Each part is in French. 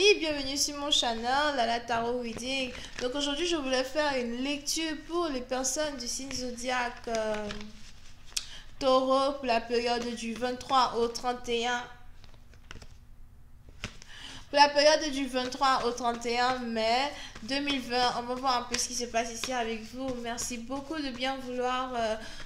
amis, bienvenue sur mon channel, la Tarot Reading. Donc aujourd'hui je voulais faire une lecture pour les personnes du signe zodiaque Taureau pour la période du 23 au 31. Pour la période du 23 au 31 mai 2020, on va voir un peu ce qui se passe ici avec vous. Merci beaucoup de bien vouloir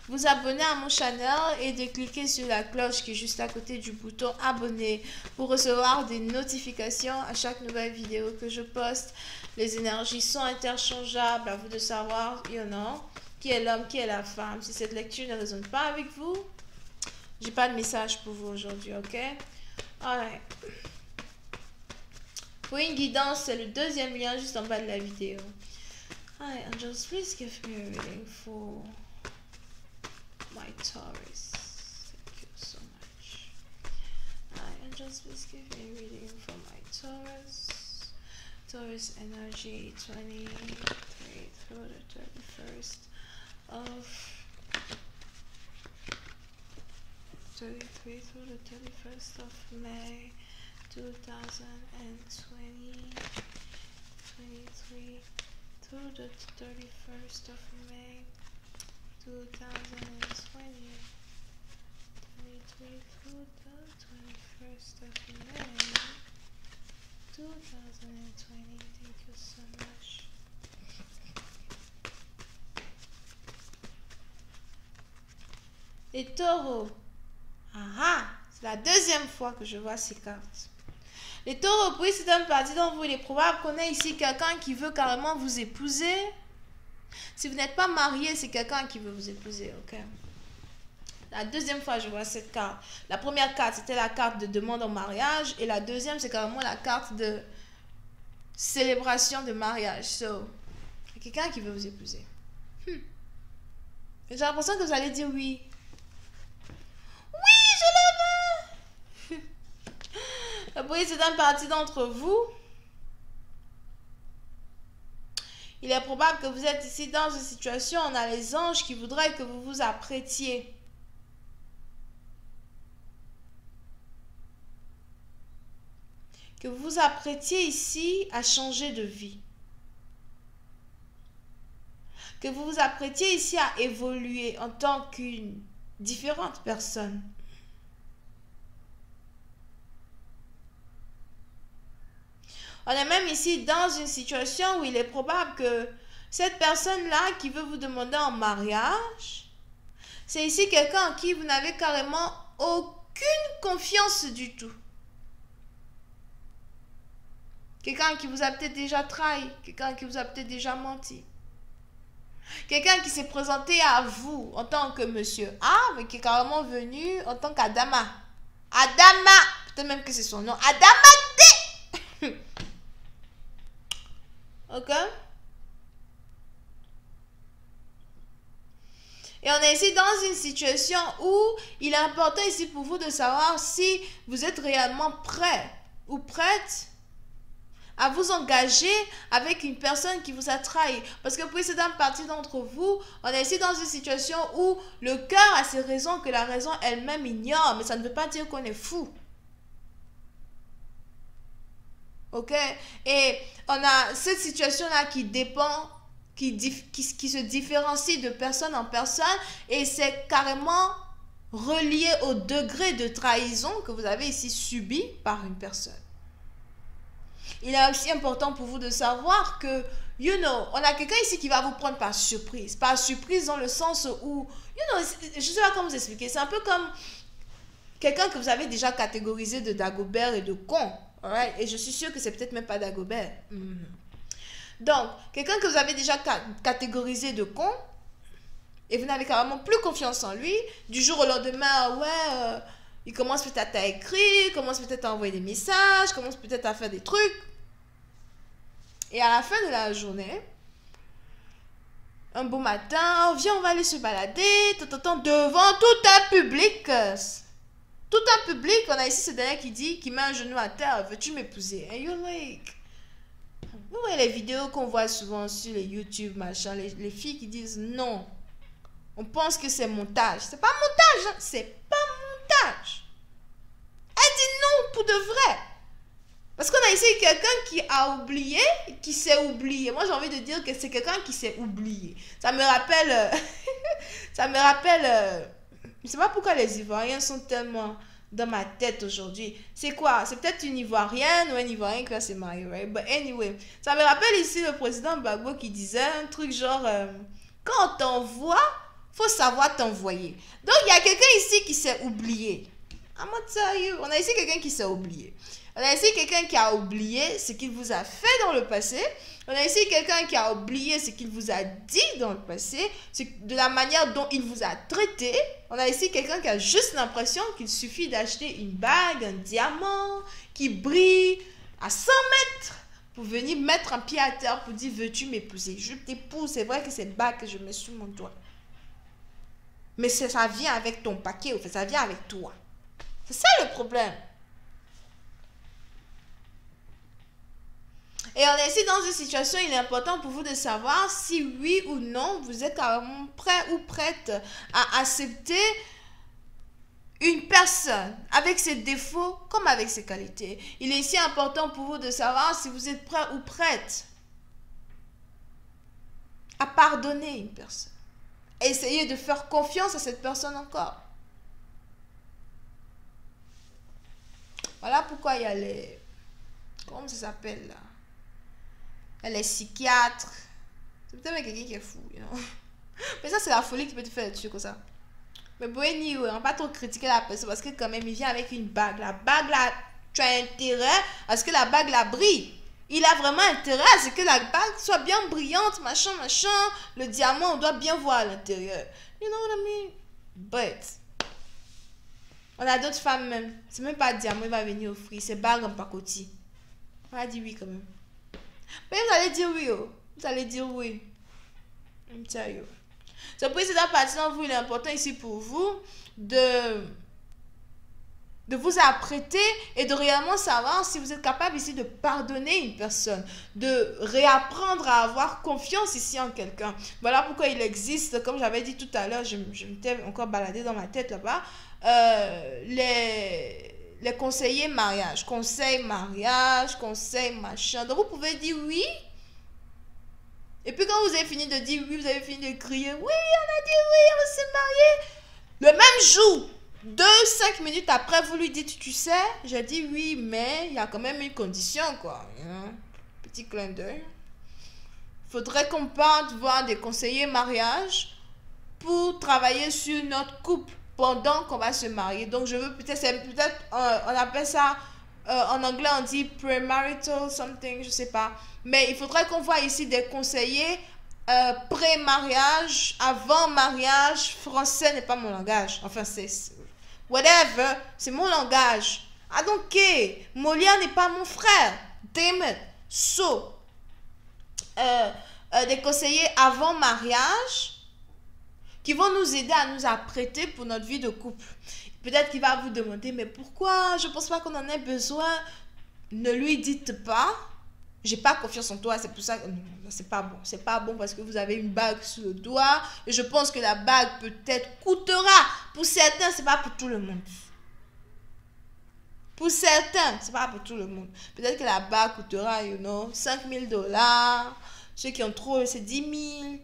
vous abonner à mon channel et de cliquer sur la cloche qui est juste à côté du bouton abonner pour recevoir des notifications à chaque nouvelle vidéo que je poste. Les énergies sont interchangeables, à vous de savoir, qui est l'homme, qui est la femme. Si cette lecture ne résonne pas avec vous, j'ai pas de message pour vous aujourd'hui, ok? Alright. Pour une guidance, c'est le deuxième lien juste en bas de la vidéo. Hi, angels, please give me a reading for my Taurus. Thank you so much. Hi, angels, please give me a reading for my Taurus. Taurus energy 23 through the 31st of 33 through the 31st of May 2020, 23 through the 31st of May 2020, 23 through the 21st of May 2020. Thank you so much. Les taureaux. C'est la deuxième fois que je vois ces cartes. Les taureaux, oui, c'est un parti dont vous, il est probable qu'on ait ici quelqu'un qui veut carrément vous épouser. Si vous n'êtes pas marié, c'est quelqu'un qui veut vous épouser, ok? La deuxième fois, je vois cette carte. La première carte, c'était la carte de demande en mariage. Et la deuxième, c'est carrément la carte de célébration de mariage. So, il y a quelqu'un qui veut vous épouser. J'ai l'impression que vous allez dire oui. Oui, je le veux. Oui, c'est un parti d'entre vous. Il est probable que vous êtes ici dans une situation, on a les anges qui voudraient que vous vous apprêtiez. Que vous vous apprêtiez ici à changer de vie. Que vous vous apprêtiez ici à évoluer en tant qu'une différente personne. On est même ici dans une situation où il est probable que cette personne-là qui veut vous demander en mariage, c'est ici quelqu'un en qui vous n'avez carrément aucune confiance du tout. Quelqu'un qui vous a peut-être déjà trahi, quelqu'un qui vous a peut-être déjà menti. Quelqu'un qui s'est présenté à vous en tant que monsieur A, mais qui est carrément venu en tant qu'Adama. Adama, peut-être même que c'est son nom. Adamate. Ok? Et on est ici dans une situation où il est important ici pour vous de savoir si vous êtes réellement prêt ou prête à vous engager avec une personne qui vous a trahi. Parce que pour certaines parties d'entre vous, on est ici dans une situation où le cœur a ses raisons que la raison elle-même ignore. Mais ça ne veut pas dire qu'on est fou. Ok? Et on a cette situation-là qui dépend, qui se différencie de personne en personne. Et c'est carrément relié au degré de trahison que vous avez ici subi par une personne. Il est aussi important pour vous de savoir que, on a quelqu'un ici qui va vous prendre par surprise. Par surprise dans le sens où, je ne sais pas comment vous expliquer. C'est un peu comme quelqu'un que vous avez déjà catégorisé de Dagobert et de con. Right? Et je suis sûre que c'est peut-être même pas Dagobert. Donc, quelqu'un que vous avez déjà catégorisé de con, et vous n'avez carrément plus confiance en lui, du jour au lendemain, il commence peut-être à écrire, commence peut-être à envoyer des messages, commence peut-être à faire des trucs. Et à la fin de la journée, un beau matin, viens, on va aller se balader, devant tout un public. Tout un public, on a ici ce dernier qui met un genou à terre, veux-tu m'épouser? And you're like... Vous voyez les vidéos qu'on voit souvent sur les YouTube, machin, les filles qui disent non. On pense que c'est montage. C'est pas montage, hein? C'est pas montage. Elle dit non pour de vrai. Parce qu'on a ici quelqu'un qui a oublié, qui s'est oublié. Moi, j'ai envie de dire que c'est quelqu'un qui s'est oublié. Ça me rappelle... ça me rappelle... je ne sais pas pourquoi les Ivoiriens sont tellement dans ma tête aujourd'hui. C'est quoi? C'est peut-être une Ivoirienne ou un Ivoirien qui va se marier, right? But anyway, ça me rappelle ici le président Gbagbo qui disait un truc genre... quand on t'envoie, faut savoir t'envoyer. Donc, il y a quelqu'un ici qui s'est oublié. I'm gonna tell you. On a ici quelqu'un qui s'est oublié. On a ici quelqu'un qui a oublié ce qu'il vous a fait dans le passé. On a ici quelqu'un qui a oublié ce qu'il vous a dit dans le passé, de la manière dont il vous a traité. On a ici quelqu'un qui a juste l'impression qu'il suffit d'acheter une bague, un diamant qui brille à 100 mètres pour venir mettre un pied à terre pour dire « Veux-tu m'épouser ?» Je t'épouse, c'est vrai que c'est bague que je mets sur mon doigt. Mais ça vient avec ton paquet, en fait, ça vient avec toi. C'est ça le problème. Et on est ici dans une situation, il est important pour vous de savoir si oui ou non, vous êtes carrément prêt ou prête à accepter une personne avec ses défauts comme avec ses qualités. Il est ici important pour vous de savoir si vous êtes prêt ou prête à pardonner une personne. Essayez de faire confiance à cette personne encore. Voilà pourquoi il y a les... Comment ça s'appelle là? Il y a les psychiatres. C'est peut-être quelqu'un qui est fou, you know? Mais ça, c'est la folie qui peut te faire tuer comme ça. Mais bon, anyway, on va pas trop critiquer la personne parce que quand même, il vient avec une bague. La bague là, tu as intérêt à ce que la bague là brille. Il a vraiment intérêt à ce que la bague soit bien brillante, machin, machin. Le diamant, on doit bien voir à l'intérieur. You know what I mean? But, on a d'autres femmes même. C'est même pas le diamant, il va venir offrir. C'est bague en pacotille. On a dit oui quand même. Mais vous allez dire oui, oh. Vous allez dire oui. I'm tell you. Ce précédent partant, vous, il est important ici pour vous de vous apprêter et de réellement savoir si vous êtes capable ici de pardonner une personne, de réapprendre à avoir confiance ici en quelqu'un. Voilà pourquoi il existe, comme j'avais dit tout à l'heure, je m'étais encore baladé dans ma tête là-bas, les conseillers mariage, conseil machin. Donc vous pouvez dire oui. Et puis quand vous avez fini de dire oui, vous avez fini de crier oui, on a dit oui, on s'est marié. Le même jour, 5 minutes après, vous lui dites tu sais, j'ai dit oui, mais il y a quand même une condition quoi. Petit clin d'œil. Faudrait qu'on parte voir des conseillers mariage pour travailler sur notre couple pendant qu'on va se marier. Donc je veux peut-être on appelle ça en anglais on dit premarital something, je sais pas, mais il faudrait qu'on voit ici des conseillers pré-mariage, avant mariage. Français n'est pas mon langage, enfin c'est whatever, c'est mon langage. I don't care. Molière n'est pas mon frère, damn it. So des conseillers avant mariage qui vont nous aider à nous apprêter pour notre vie de couple. Peut-être qu'il va vous demander, mais pourquoi? Je ne pense pas qu'on en ait besoin. Ne lui dites pas, j'ai pas confiance en toi, c'est pour ça que... Non, c'est pas bon. C'est pas bon parce que vous avez une bague sur le doigt. Et je pense que la bague peut-être coûtera. Pour certains, c'est pas pour tout le monde. Pour certains, c'est pas pour tout le monde. Peut-être que la bague coûtera, you know, $5,000. Ceux qui ont trop, c'est 10 000.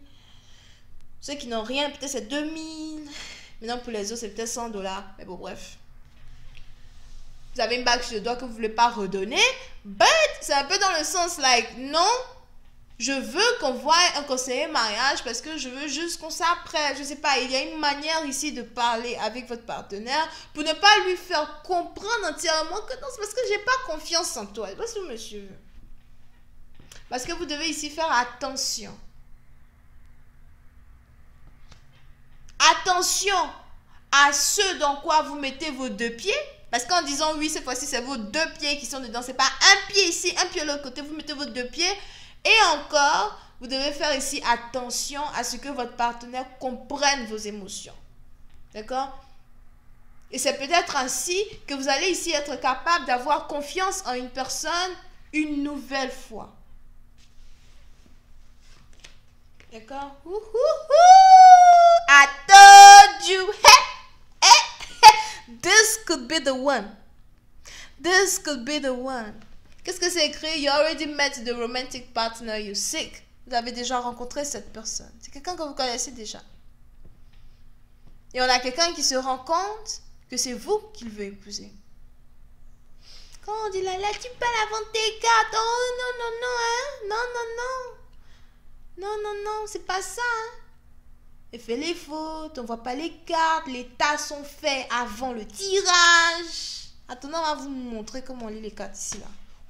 Ceux qui n'ont rien, peut-être c'est 2 000. Maintenant, pour les autres, c'est peut-être $100. Mais bon, bref. Vous avez une bague sur le doigt que vous ne voulez pas redonner. But, c'est un peu dans le sens, like, non, je veux qu'on voie un conseiller mariage parce que je veux juste qu'on s'apprête. Je sais pas, il y a une manière ici de parler avec votre partenaire pour ne pas lui faire comprendre entièrement que non, c'est parce que j'ai pas confiance en toi. Voici monsieur. Parce que vous devez ici faire attention. Attention à ce dans quoi vous mettez vos 2 pieds. Parce qu'en disant oui, cette fois-ci, c'est vos 2 pieds qui sont dedans. C'est pas un pied ici, un pied de l'autre côté. Vous mettez vos 2 pieds. Et encore, vous devez faire ici attention à ce que votre partenaire comprenne vos émotions. D'accord? Et c'est peut-être ainsi que vous allez ici être capable d'avoir confiance en une personne une nouvelle fois. D'accord? I told you. This could be the one. This could be the one. Qu'est-ce que c'est écrit? You already met the romantic partner you seek. Vous avez déjà rencontré cette personne. C'est quelqu'un que vous connaissez déjà. Et on a quelqu'un qui se rend compte que c'est vous qu'il veut épouser. Quand on dit là, tu peux la vendre tes cartes. Oh non, non, non, hein. Non, non, non. Non, non, non, c'est pas ça, hein. Et fait les fautes, on voit pas les cartes, les tas sont faits avant le tirage. Attendez, on va vous montrer comment on lit les cartes ici, là.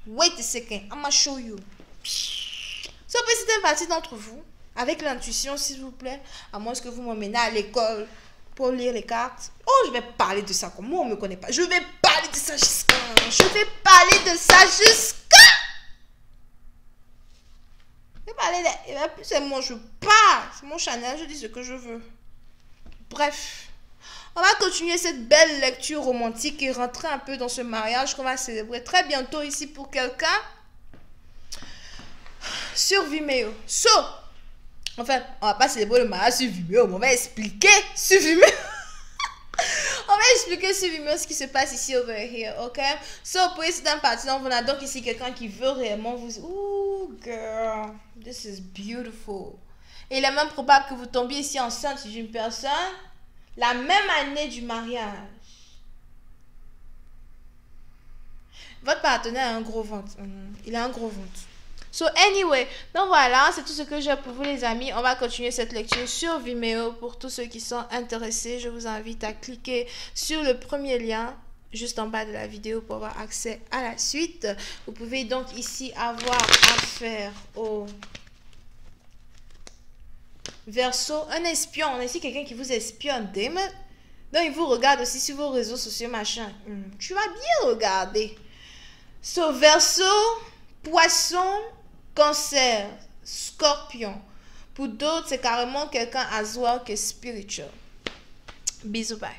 Wait a second, I'm gonna show you. So, c'est une partie d'entre vous, avec l'intuition, s'il vous plaît, à moins que vous m'emmenez à l'école pour lire les cartes. Oh, je vais parler de ça, comme moi, on me connaît pas. Je vais parler de ça jusqu'à... Je vais parler de ça jusqu'à... C'est moi, je parle. C'est mon Chanel, je dis ce que je veux. Bref. On va continuer cette belle lecture romantique et rentrer un peu dans ce mariage qu'on va célébrer très bientôt ici pour quelqu'un. Sur Vimeo. So, enfin, on va pas célébrer le mariage sur Vimeo, mais on va expliquer sur Vimeo. On va expliquer sur Vimeo ce qui se passe ici over here, ok? So, pour essayer d'un parti, on a donc ici quelqu'un qui veut réellement vous... Ooh, girl, this is beautiful. Et il est même probable que vous tombiez ici enceinte d'une personne la même année du mariage. Votre partenaire a un gros ventre. Il a un gros ventre. So anyway, donc voilà, c'est tout ce que j'ai pour vous les amis. On va continuer cette lecture sur Vimeo. Pour tous ceux qui sont intéressés, je vous invite à cliquer sur le premier lien juste en bas de la vidéo pour avoir accès à la suite. Vous pouvez donc ici avoir affaire au Verseau, un espion. On a ici quelqu'un qui vous espionne. Damn it. Donc il vous regarde aussi sur vos réseaux sociaux, machin. Tu vas bien regarder. So, Verseau, Poisson, Cancer, Scorpion. Pour d'autres, c'est carrément quelqu'un as well que spiritual. Bisous, bye.